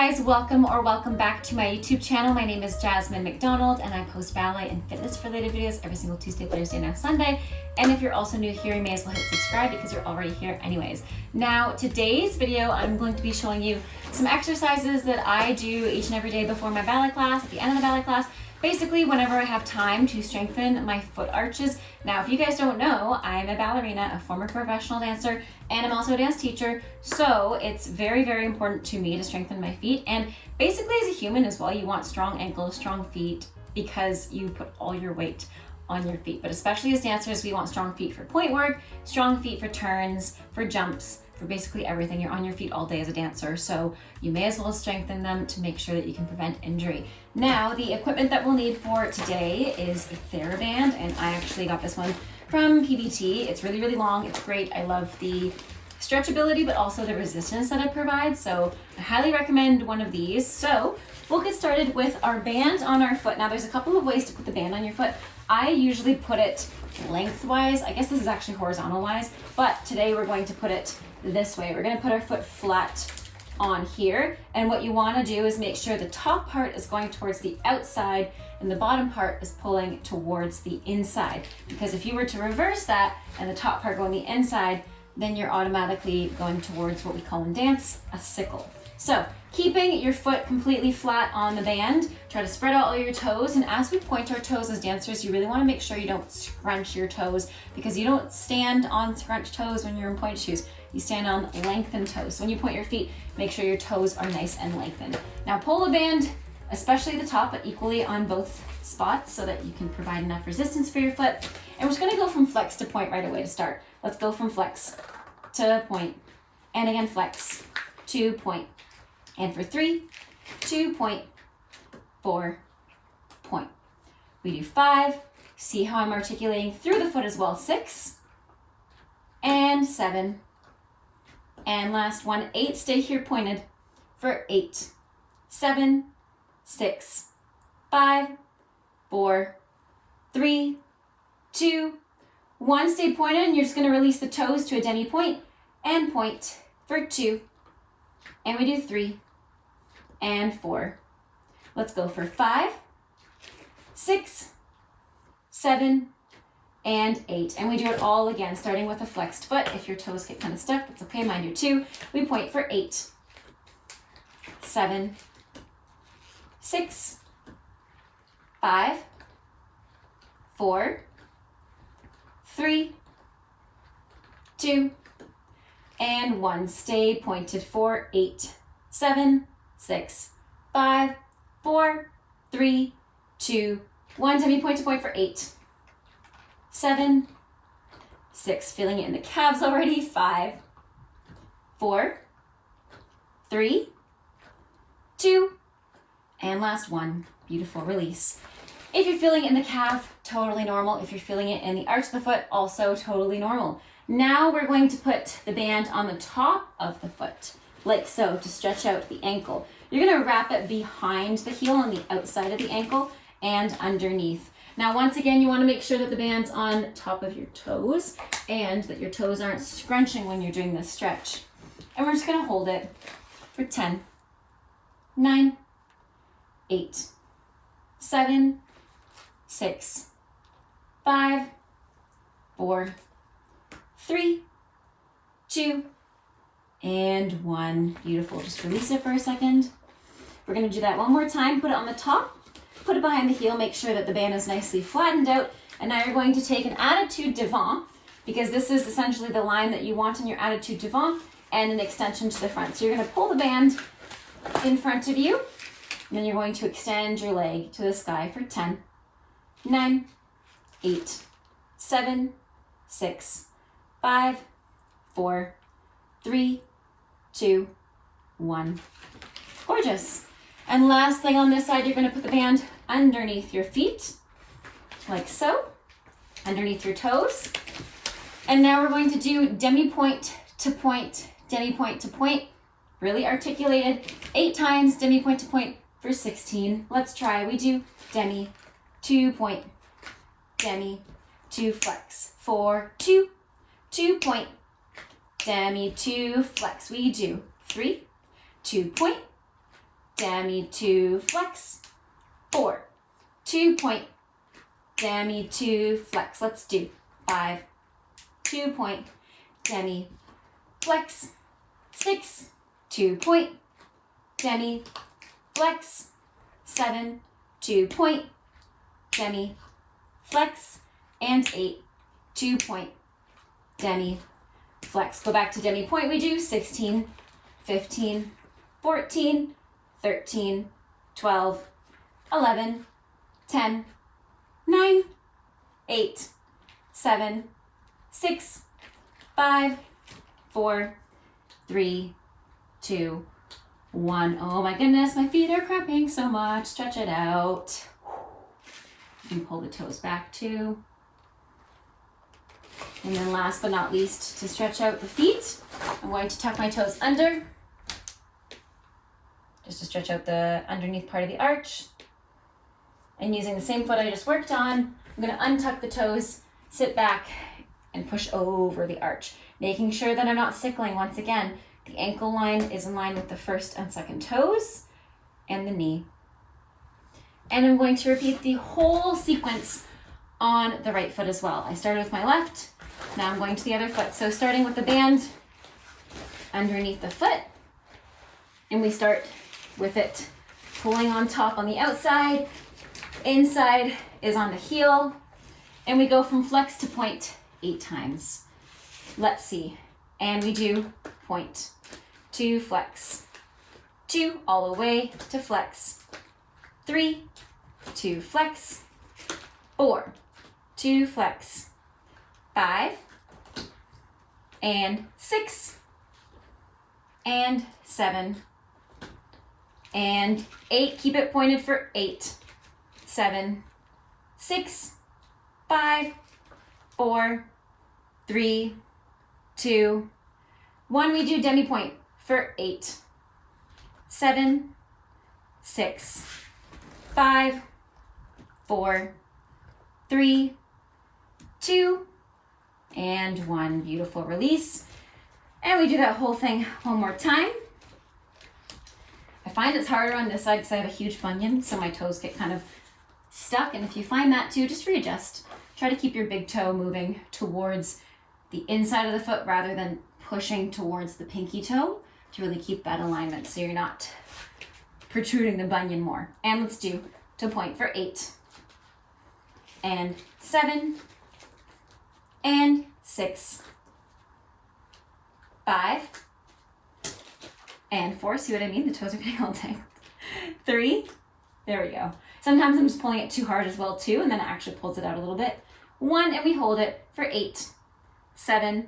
guys, welcome back to my YouTube channel. My name is Jasmine McDonald and I post ballet and fitness related videos every single Tuesday, Thursday, and Sunday. And if you're also new here, you may as well hit subscribe because you're already here anyways. Now, today's video, I'm going to be showing you some exercises that I do each and every day before my ballet class, at the end of the ballet class, basically whenever I have time to strengthen my foot arches. Now, if you guys don't know, I'm a ballerina, a former professional dancer, and I'm also a dance teacher. So it's very, very important to me to strengthen my feet. And basically as a human as well, you want strong ankles, strong feet, because you put all your weight on your feet. But especially as dancers, we want strong feet for point work, strong feet for turns, for jumps, for basically everything. You're on your feet all day as a dancer, so you may as well strengthen them to make sure that you can prevent injury. Now, the equipment that we'll need for today is a theraband, and I actually got this one from PBT. It's really, really long. It's great. I love the stretchability, but also the resistance that it provides. So I highly recommend one of these. So we'll get started with our band on our foot. Now, there's a couple of ways to put the band on your foot. I usually put it lengthwise. I guess this is actually horizontal wise, but today we're going to put it this way. We're going to put our foot flat on here, and what you want to do is make sure the top part is going towards the outside and the bottom part is pulling towards the inside, because if you were to reverse that and the top part going the inside, then you're automatically going towards what we call in dance a sickle. So keeping your foot completely flat on the band, try to spread out all your toes, and as we point our toes as dancers, you really want to make sure you don't scrunch your toes, because you don't stand on scrunched toes when you're in pointe shoes. You stand on lengthened toes. So when you point your feet, make sure your toes are nice and lengthened. Now pull the band, especially the top, but equally on both spots so that you can provide enough resistance for your foot. And we're just gonna go from flex to point right away to start. Let's go from flex to point, and again flex to point. And for 3, 2, point, 4, point. We do 5, see how I'm articulating through the foot as well, 6, and 7, and last one, 8, stay here pointed for 8, 7, 6, 5, 4, 3, 2, 1, stay pointed, and you're just gonna release the toes to a demi point and point for 2, and we do 3, and 4. Let's go for 5, 6, 7, and 8. And we do it all again, starting with a flexed foot. If your toes get kind of stuck, that's okay, mine do too. We point for 8, 7, 6, 5, 4, 3, 2, and 1. Stay pointed for 8, 7, 6, 5, 4, 3, 2, 1. Demi point to point for 8, 7, 6. Feeling it in the calves already. 5, 4, 3, 2, and last 1. Beautiful release. If you're feeling it in the calf, totally normal. If you're feeling it in the arch of the foot, also totally normal. Now we're going to put the band on the top of the foot, like so, to stretch out the ankle. You're gonna wrap it behind the heel on the outside of the ankle and underneath. Now, once again, you wanna make sure that the band's on top of your toes and that your toes aren't scrunching when you're doing this stretch. And we're just gonna hold it for 10, 9, 8, 7, 6, 5, 4, 3, 2, and 1. Beautiful. Just release it for a second. We're going to do that one more time. Put it on the top, put it behind the heel, make sure that the band is nicely flattened out. And now you're going to take an attitude devant, because this is essentially the line that you want in your attitude devant, and an extension to the front. So you're going to pull the band in front of you, and then you're going to extend your leg to the sky for 10, 9, 8, 7, 6, 5, 4, 3, 2, 1. Gorgeous. And last thing on this side, you're going to put the band underneath your feet, like so, underneath your toes. And now we're going to do demi point to point, demi point to point, really articulated, 8 times demi point to point for 16. Let's try. We do demi, 2 point, demi, 2 flex, 4, 2, 2 point, demi, 2 flex. We do 3, 2 point, demi to flex, 4, 2 point, demi to flex. Let's do 5, 2 point, demi, flex, 6, 2 point, demi, flex, 7, 2 point, demi, flex, and 8, 2 point, demi, flex. Go back to demi point. We do 16, 15, 14, 13, 12, 11, 10, 9, 8, 7, 6, 5, 4, 3, 2, 1. Oh my goodness, my feet are cramping so much. Stretch it out. You can pull the toes back too. And then last but not least, to stretch out the feet, I'm going to tuck my toes under, just to stretch out the underneath part of the arch. And using the same foot I just worked on, I'm going to untuck the toes, sit back, and push over the arch, making sure that I'm not sickling. Once again, the ankle line is in line with the first and second toes and the knee. And I'm going to repeat the whole sequence on the right foot as well. I started with my left, now I'm going to the other foot. So starting with the band underneath the foot, and we start with it pulling on top on the outside, inside is on the heel, and we go from flex to point 8 times. Let's see. And we do point to flex, 2 all the way to flex, 3 to flex, 4 to flex, 5 and 6 and 7 and 8. Keep it pointed for 8, 7, 6, 5, 4, 3, 2, 1. We do demi point for 8, 7, 6, 5, 4, 3, 2, and 1. Beautiful release. And we do that whole thing one more time. I find it's harder on this side because I have a huge bunion, so my toes get kind of stuck. And if you find that too, just readjust. Try to keep your big toe moving towards the inside of the foot rather than pushing towards the pinky toe to really keep that alignment so you're not protruding the bunion more. And let's do to point for 8 and 7 and 6, 5 and 4. See what I mean? The toes are getting all tangled. 3, there we go. Sometimes I'm just pulling it too hard as well too, and then it actually pulls it out a little bit. 1, and we hold it for 8, 7,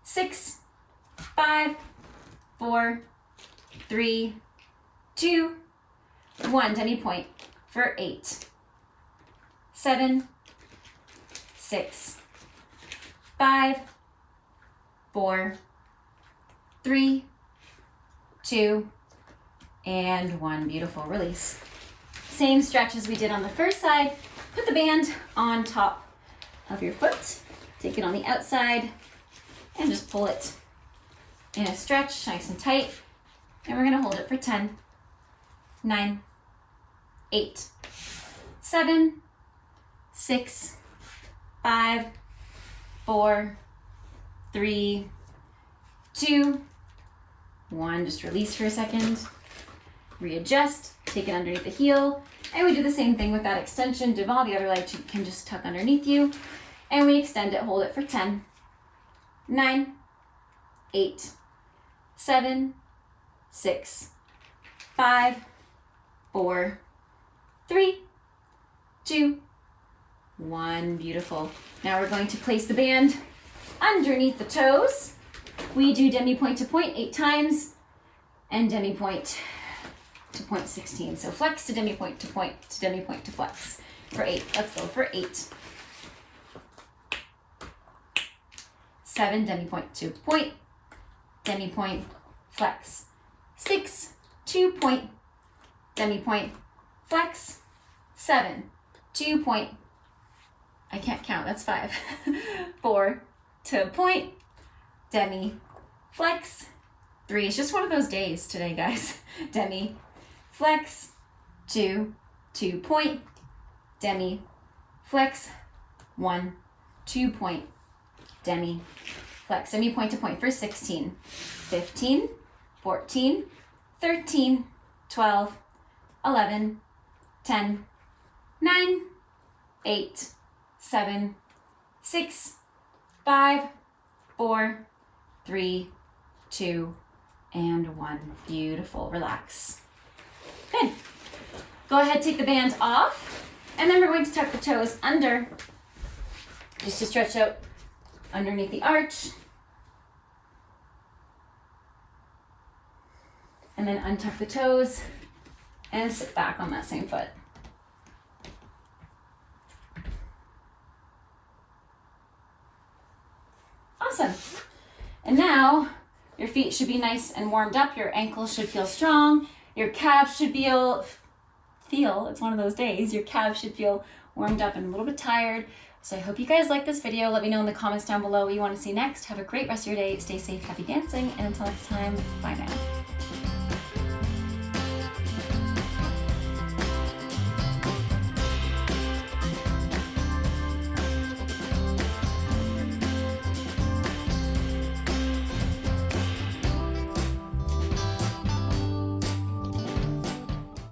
6, 5, 4, 3, 2, 1. Demi point for 8, 7, 6, 5, 4, 3, 2, and 1. Beautiful release. Same stretch as we did on the first side. Put the band on top of your foot. Take it on the outside and just pull it in a stretch, nice and tight. And we're gonna hold it for 10, 9, 8, 7, 6, 5, 4, 3, 2, 1. Just release for a second. Readjust, take it underneath the heel. And we do the same thing with that extension. Devant, the other leg can just tuck underneath you. And we extend it, hold it for 10, 9, 8, 7, 6, 5, 4, 3, 2, 1. Beautiful. Now we're going to place the band underneath the toes. We do demi point to point 8 times and demi point to point 16. So flex to demi point to point to demi point to flex for 8. Let's go for 8. 7, demi point to point, demi point, flex. 6, 2 point, demi point, flex. 7, 2 point, I can't count, that's 5. 4, to point, demi, flex. 3, it's just one of those days today, guys. Demi, flex, 2, 2 point, demi, flex, 1, 2 point, demi, flex, demi point to point for 16, 15, 14, 13, 12, 11, 10, 9, 8, 7, 6, 5, 4, 3, 2, and 1. Beautiful. Relax. Good. Go ahead, take the band off, and then we're going to tuck the toes under, just to stretch out underneath the arch. And then untuck the toes and sit back on that same foot. Awesome. And now your feet should be nice and warmed up. Your ankles should feel strong. Your calves should it's one of those days, your calves should feel warmed up and a little bit tired. So I hope you guys like this video. Let me know in the comments down below what you want to see next. Have a great rest of your day. Stay safe, happy dancing, and until next time, bye now.